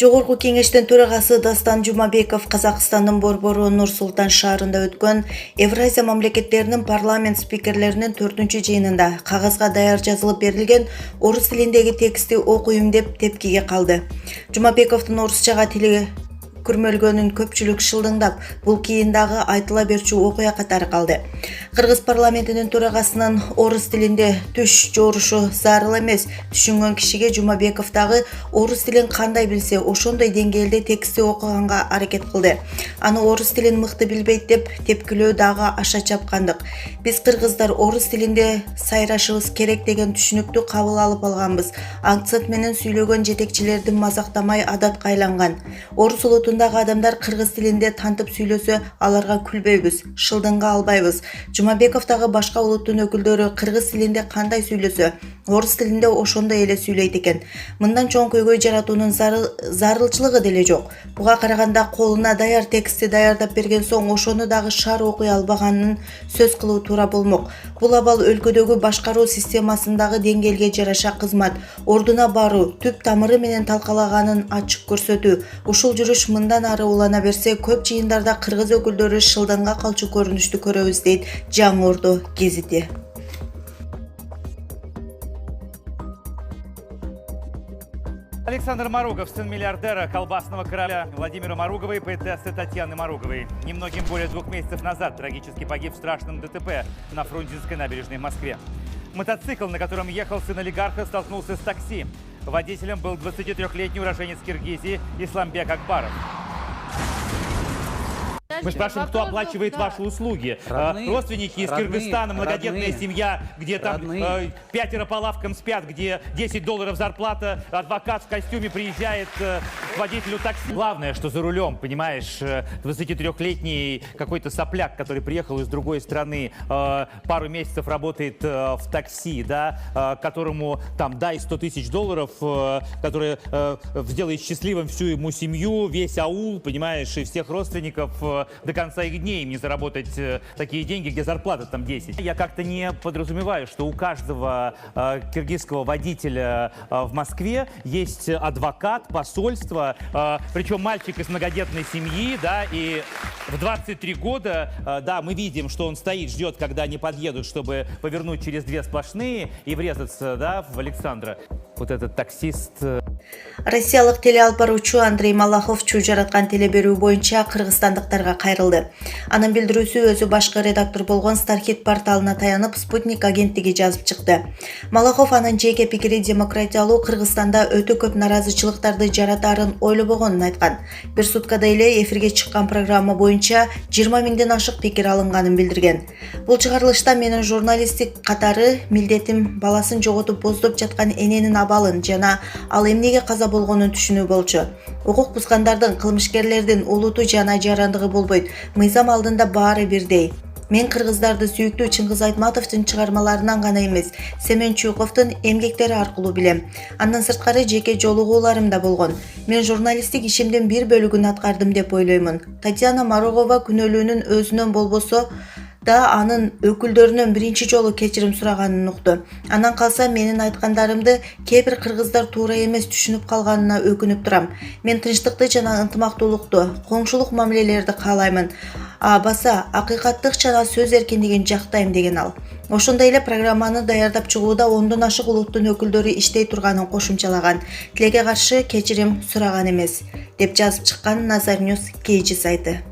Жогорку кеңештин төрагасы Дастан Жумабеков Казакстандын борбору Нур-Султан шаарында өткөн Евразия мамлекеттеринин парламент спикерлеринин 4-жыйынында кагазга даяр жазылып берилген орус тилиндеги текстти окуйм деп тепкиге калды. Жумабековдун орусчага тили күрмөлгөнүн көпчүлүк шылдыңдап, бул кийин дагы айтыла берчү окуя катары калды. Кыргыз парламентинин төрагасынын орус тилинде түш жорушу зарыл эмес түшүнгөн кишиге Жумабеков дагы орус тилин кандай билсе, ошондой деңгээлде текстти окуганга аракет кылды. Аны орус тилин мыкты билбейт деп тепкилөө дагы аша чапкандык. Биз кыргыздар орус тилинде сайрашыбыз керек деген түшүнүктү кабыл алып алганбыз. Акцент менен сүйлөгөн жетекчилердин мазактамай адатка айланган. Орус улутундагы адамдар кыргыз тилинде тантып сүйлөсө, аларга күлбөйбүз, шылдыңга албайбыз. Жумабеков дагы башка улуттун өкүлдөрү кыргыз тилинде кандай сүйлөсө, орус тилинде ошондой эле сүйлөйт экен. Мындан чоң көйгөй жаратуунун зарылчылыгы деле жок. Буга караганда колуна даяр текстти даярдап берген соң ошону дагы шаар окуй албаганын сөз кылуу туура болмок. Бул абал өлкөдөгү башкаруу системасындагы деңгээлге жараша кызмат, ордуна баруу, түп тамыры менен талкалаганын ачык көрсөтүү. Ушул жүрүш мындан ары улана берсе, көп жыйындарда кыргыз өкүлдөрү шылдыңга калчу көрүнүштү көрөбүз, дейт Жаңы Ордо гезити. Александр Маругов, сын миллиардера, колбасного короля Владимира Маругова и поэтессы Татьяны Маруговой. Немногим более 2 месяцев назад трагически погиб в страшном ДТП на Фрунзенской набережной в Москве. Мотоцикл, на котором ехал сын олигарха, столкнулся с такси. Водителем был 23-летний уроженец Киргизии Исламбек Акбаров. Мы спрашиваем, кто оплачивает ваши услуги. Родственники из Кыргызстана, многодетная семья, где там 5 по лавкам спят, где $10 зарплата, адвокат в костюме приезжает к водителю такси. Главное, что за рулем, понимаешь, 23-летний какой-то сопляк, который приехал из другой страны, пару месяцев работает в такси, да, которому там дай $100 000, который сделает счастливым всю ему семью, весь аул, понимаешь, и всех родственников до конца их дней, им не заработать такие деньги, где зарплата там 10. Я как-то не подразумеваю, что у каждого киргизского водителя в Москве есть адвокат, посольство, причем мальчик из многодетной семьи, да, и в 23 года, да, мы видим, что он стоит, ждет, когда они подъедут, чтобы повернуть через 2 сплошные и врезаться, да, в Александра. Вот этот таксист. Россиялык телеалып баруучу Андрей Малахов чуу жараткан телеберүү боюнча кыргызстандыктарга кайрылды. Анын билдирүүсү өзү башкы редактор болгон Стархит порталына таянып, Спутник агенттиги жазып чыкты. Малахов анын жеке пикири демократиялуу Кыргызстанда өтө көп наразычылыктарды жаратарын ойлобогонун айткан. Бир суткада эле эфирге чыккан программа боюнча 20 000ден ашык пикир алынганын билдирген. Бул чыгарылышта менин журналисттик катары милдетим баласын жоготуп боздоп жаткан эненин абалын жана ал эмнеге каза болгонун түшүнүү болчу. Укук бузгандардын, кылмышкерлердин улуту жана жарандыгы болбойт. Мыйзам алдында баары бирдей. Мен кыргыздарды сүйүктүү Чыңгыз Айтматовдун чыгармаларынан гана эмес, Семен Чуйковдун эмгектери аркылуу билем. Андан сырткары жеке жолугууларым да болгон. Мен журналисттик ишимдин бир бөлүгүн аткардым деп ойлоймун. Татьяна Маругова күнөөлүүнүн өзүнөн болбосо да анын өкүлдөрүнөн биринчи жолу кечирим сураганын укту. Анан калса менин айткандарымды кээ бир кыргыздар туура эмес түшүнүп калганына өкүнүп турам. Мен тынчтыкты жана ынтымактуулукту, коңшулук мамилелерди каалаймын. Баса акыйкаттык жана сөз эркиндигин жактайм деген ал. Ошондой эле программаны даярдап чыгууда 10дон ашык улуттун өкүлдөрү иштей турганын кошумчалаган. Тилеге каршы кечирим сураган эмес, деп жазып чыккан Назар Ньюс KG сайты.